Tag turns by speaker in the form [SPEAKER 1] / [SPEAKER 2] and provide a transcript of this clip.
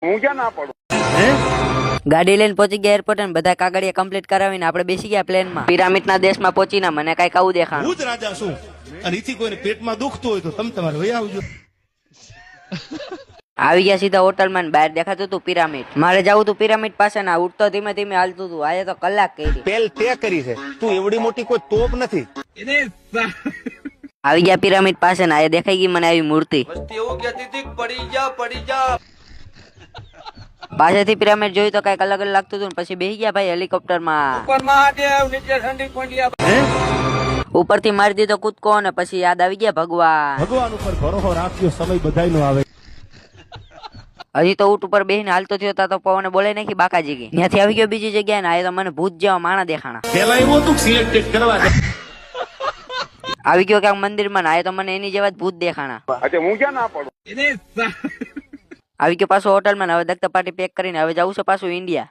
[SPEAKER 1] હું ક્યાં ના પડું?
[SPEAKER 2] ગાડી લઈને પહોંચી ગયા એરપોર્ટ અને બધા કાગળિયા કમ્પ્લીટ કરાવીને આપણે બેસી ગયા પ્લેનમાં. પિરામિડના દેશમાં પહોંચીને મને કઈક આવું દેખાણું.
[SPEAKER 3] હું જ રાજા છું અને એથી કોઈને પેટમાં દુખતું હોય તો તમે તમારે વહી આવજો.
[SPEAKER 2] આવી ગયા સીધા હોટલમાં ને બહાર દેખાતું હતું પિરામિડ. મારે જવું હતું પિરામિડ પાસે ને ઉઠતો ધીમે ધીમે હાલતું હતું. આજે તો કલાક કરી.
[SPEAKER 3] પેલ તે કરી છે તું એવડી મોટી કોઈ તોપ નથી.
[SPEAKER 2] આવી ગયા પિરામિડ પાસે ને આજે દેખાઈ ગઈ મને આવી મૂર્તિ. પાછળથી પિરામિડ જોયું તો કઈક અલગ અલગ લાગતું હતું. પછી બેસી ગયા ભાઈ હેલિકોપ્ટરમાં. ઉપરથી મારી દીધો કૂદકો અને પછી યાદ આવી ગયા ભગવાન.
[SPEAKER 3] ભગવાન ઉપર ભરોસો રાખ્યો સમય બધાય નો આવે.
[SPEAKER 2] હજી તો ઊંટ ઉપર બેસીને હાલતો થયો તા તો પવને બોલાઈ નાખી બાકાજી ગઈ. ત્યાંથી આવી ગયો બીજી જગ્યાએ ને આ તો મને ભૂત જેવા માણા દેખાણા.
[SPEAKER 3] પેલા એવું હતું સિલેક્ટેડ કરવા દે.
[SPEAKER 2] આવી ગયો ક્યાંક મંદિરમાં ને આ તો મને એની જેવા જ ભૂત દેખાણા.
[SPEAKER 1] આજે હું ક્યાં ના પડું?
[SPEAKER 2] આવી ગયો પાછો હોટલમાં. હવે દગતા પાર્ટી પેક કરીને હવે જવું છે પાછું ઇન્ડિયા.